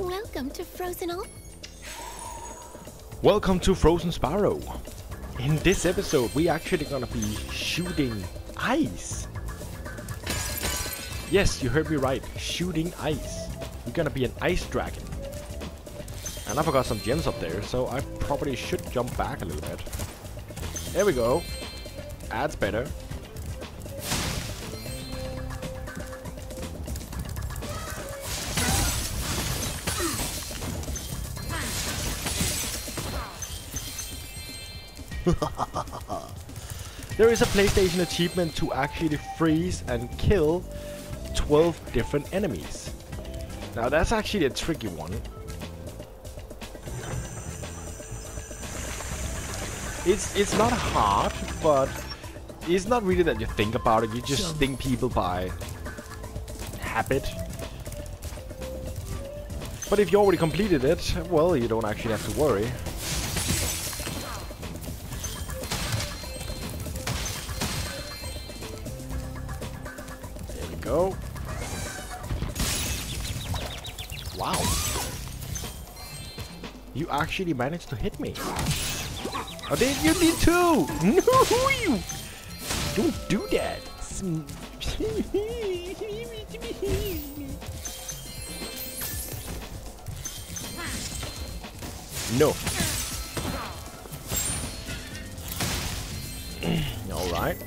Welcome to Frozen All. Welcome to Frozen Spyro. In this episode, we actually gonna be shooting ice. Yes, you heard me right. Shooting ice. We're gonna be an ice dragon. And I forgot some gems up there, so I probably should jump back a little bit. There we go. That's better. There is a PlayStation achievement to actually freeze and kill 12 different enemies. Now that's actually a tricky one. It's not hard, but it's not really that you think about it. You just sting people by habit. But if you already completed it, well, you don't actually have to worry. Go. Wow. You actually managed to hit me. Oh, then you did too. No, you don't do that. No. All right.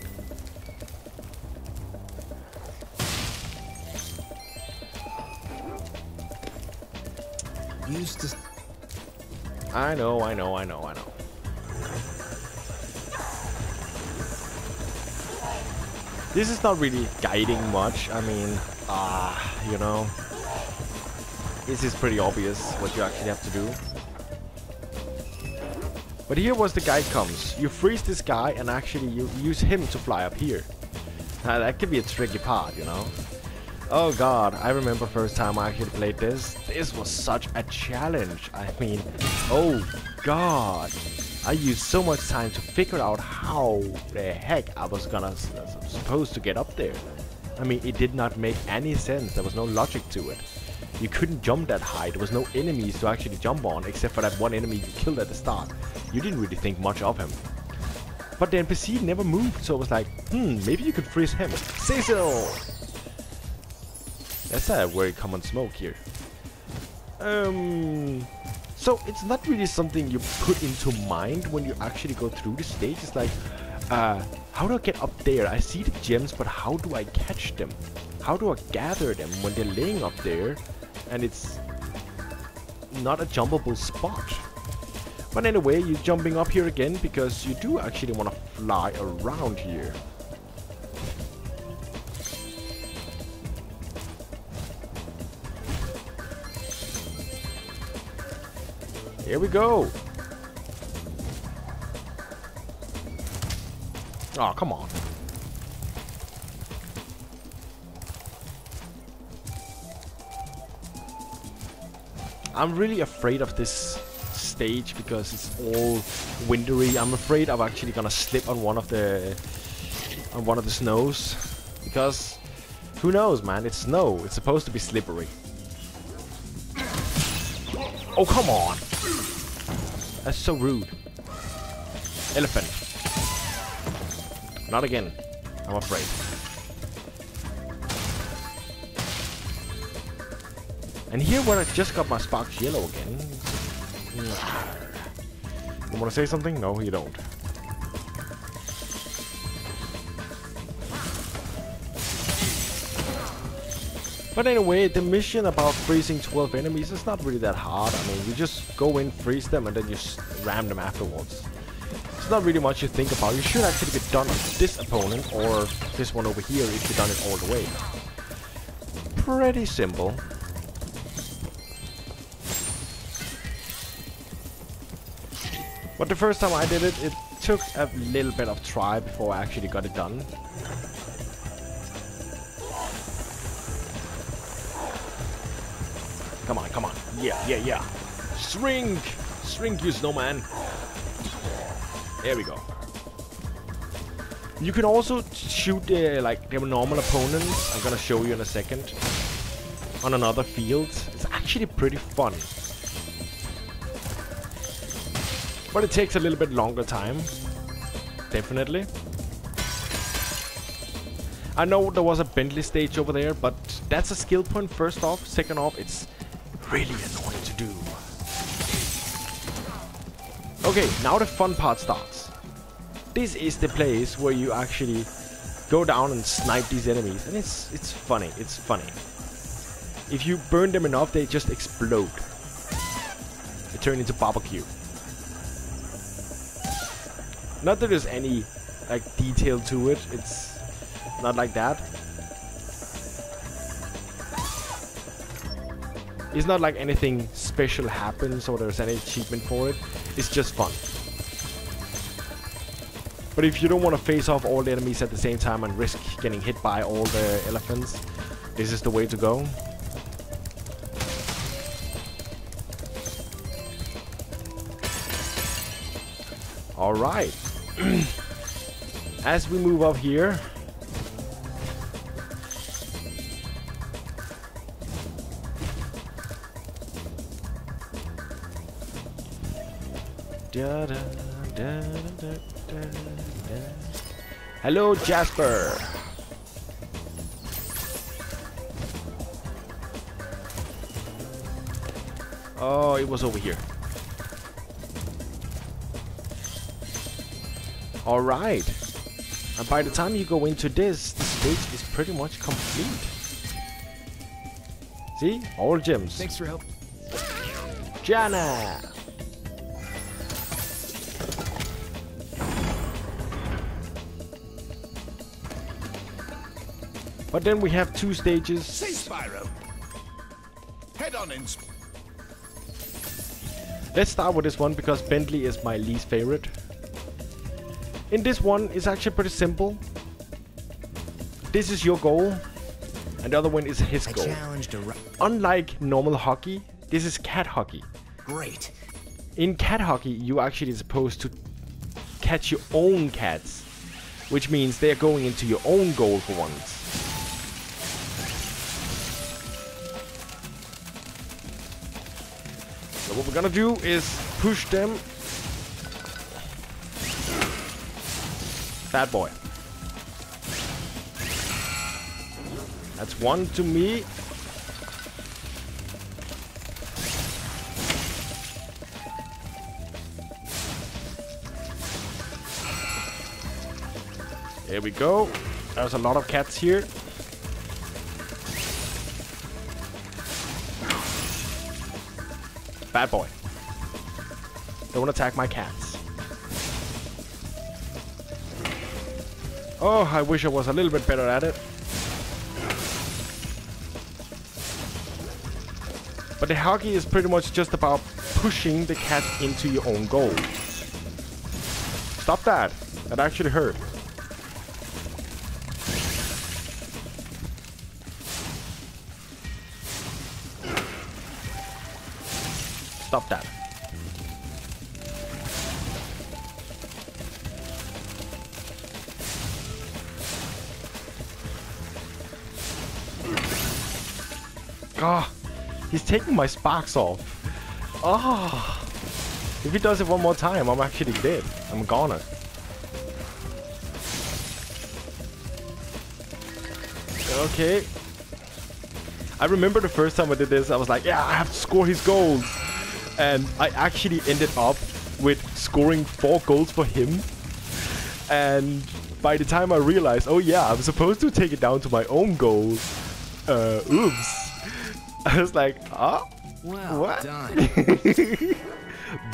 Used to. I know. This is not really guiding much. I mean, you know, this is pretty obvious what you actually have to do. But here was the guide comes. You freeze this guy and actually you use him to fly up here. Now that could be a tricky part, you know. Oh god, I remember first time I actually played this. This was such a challenge. I mean, oh god. I used so much time to figure out how the heck I was supposed to get up there. I mean, it did not make any sense. There was no logic to it. You couldn't jump that high. There was no enemies to actually jump on, except for that one enemy you killed at the start. You didn't really think much of him. But the NPC never moved, so it was like, maybe you could freeze him. Say so! That's a very common smoke here. So it's not really something you put into mind when you actually go through the stage. It's like, how do I get up there? I see the gems, but how do I catch them? How do I gather them when they're laying up there and it's not a jumpable spot? But anyway, you're jumping up here again because you do actually want to fly around here. Here we go. Oh, come on. I'm really afraid of this stage because it's all windery. I'm afraid I'm actually gonna slip on one of the snows because who knows, man? It's snow. It's supposed to be slippery. Oh, come on. That's so rude. Elephant. Not again. I'm afraid. And here where I just got my sparks yellow again. You wanna say something? No, you don't. But anyway, the mission about freezing 12 enemies is not really that hard. I mean, you just go in, freeze them, and then you ram them afterwards. It's not really much you think about. You should actually be done on this opponent, or this one over here if you've done it all the way. Pretty simple. But the first time I did it, it took a little bit of try before I actually got it done. Come on, come on. Yeah. Shrink! Shrink, you snowman. There we go. You can also shoot like their normal opponents. I'm gonna show you in a second. On another field. It's actually pretty fun. But it takes a little bit longer time. Definitely. I know there was a Bentley stage over there, but that's a skill point first off. Second off, it's really annoying to do. Okay, now the fun part starts. This is the place where you actually go down and snipe these enemies, and it's funny. It's funny. If you burn them enough, they just explode. They turn into barbecue. Not that there's any like detail to it. It's not like that. It's not like anything special happens or there's any achievement for it. It's just fun. But if you don't want to face off all the enemies at the same time and risk getting hit by all the elephants, this is the way to go. Alright. As we move up here, da, da, da, da, da, da. Hello, Jasper. Oh, it was over here. Alright. And by the time you go into this, the stage is pretty much complete. See? All gems. Thanks for help. Jana! But then we have two stages. Say, Spyro. Head on in. Let's start with this one because Bentley is my least favorite. In this one, it's actually pretty simple. This is your goal, and the other one is his goal. Unlike normal hockey, this is cat hockey. Great. In cat hockey, you actually supposed to catch your own cats, which means they're going into your own goal for once. So what we're gonna do is push them. Bad boy. That's one to me. There we go. There's a lot of cats here. Bad boy. Don't attack my cats. Oh, I wish I was a little bit better at it. But the hockey is pretty much just about pushing the cat into your own goal. Stop that. That actually hurt. Stop that. Ah, he's taking my sparks off. Ah, if he does it one more time, I'm actually dead. I'm gonna. Okay. I remember the first time I did this, I was like, yeah, I have to score his goals. And I actually ended up with scoring 4 goals for him. And by the time I realized, oh yeah, I'm supposed to take it down to my own goal. Oops. I was like, oh, Well what? done.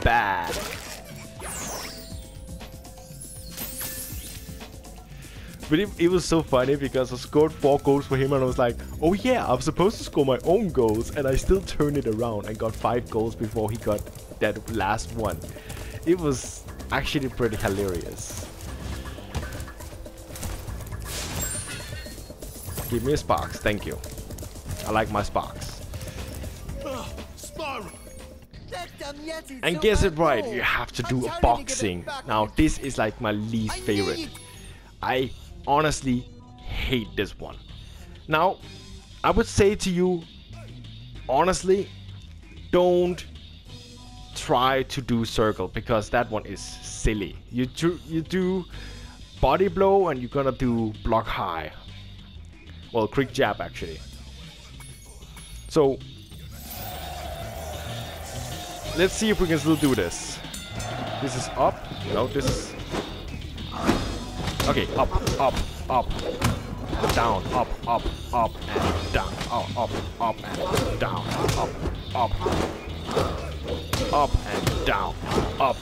Bad. But it was so funny because I scored 4 goals for him and I was like, oh yeah, I'm supposed to score my own goals, and I still turned it around and got 5 goals before he got that last one. It was actually pretty hilarious. Give me a sparks, thank you. I like my sparks. And guess it right, you have to do a boxing. Now this is like my least favorite. I honestly hate this one. Now, I would say to you, honestly, don't try to do circle because that one is silly. You do body blow and you're gonna do block high. Well, quick jab actually. So let's see if we can still do this. This is up. No, this is okay. Up, up, up, down, up, up, up, and down. Oh, up, and down. Up, up, up and down. Up,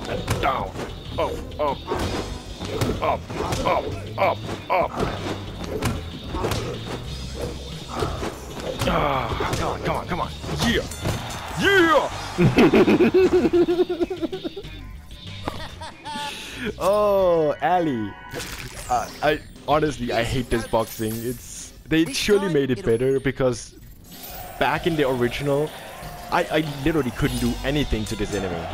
and down. Up, up, up. Ah, come on. Yeah. Oh, Ali. I honestly, I hate this boxing. They surely made it better because back in the original, I literally couldn't do anything to this enemy.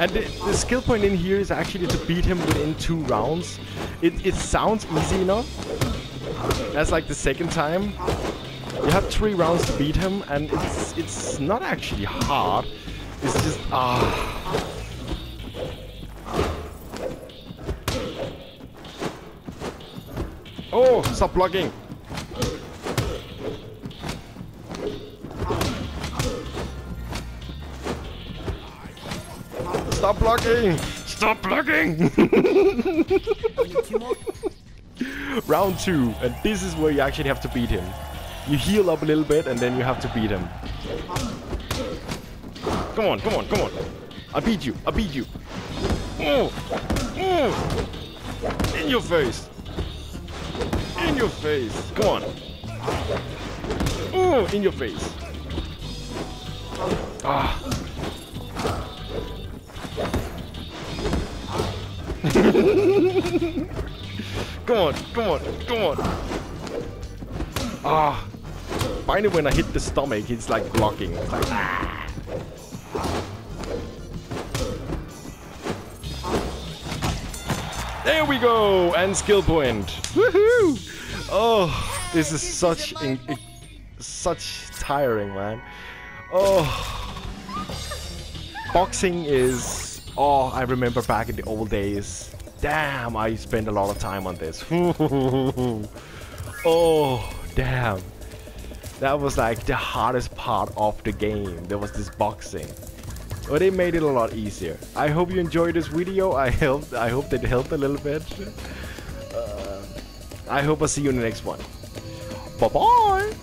And the skill point in here is actually to beat him within 2 rounds. It sounds easy enough. That's like the second time. You have 3 rounds to beat him, and it's not actually hard. It's just Oh, stop blocking. Stop blocking! Stop blocking! Round 2, and this is where you actually have to beat him. You heal up a little bit, and then you have to beat him. Come on. I beat you. Oh. In your face. Come on. Oh, in your face. Ah. Come on. Ah. Finally, when I hit the stomach, it's like blocking. It's like, ah. There we go! And skill point. Woohoo! Oh, this is such tiring, man. Oh. Boxing is... Oh, I remember back in the old days. Damn, I spent a lot of time on this. Oh, damn. That was like the hardest part of the game. There was this boxing. But they made it a lot easier. I hope you enjoyed this video. I hope that helped a little bit. I hope I'll see you in the next one. Bye-bye!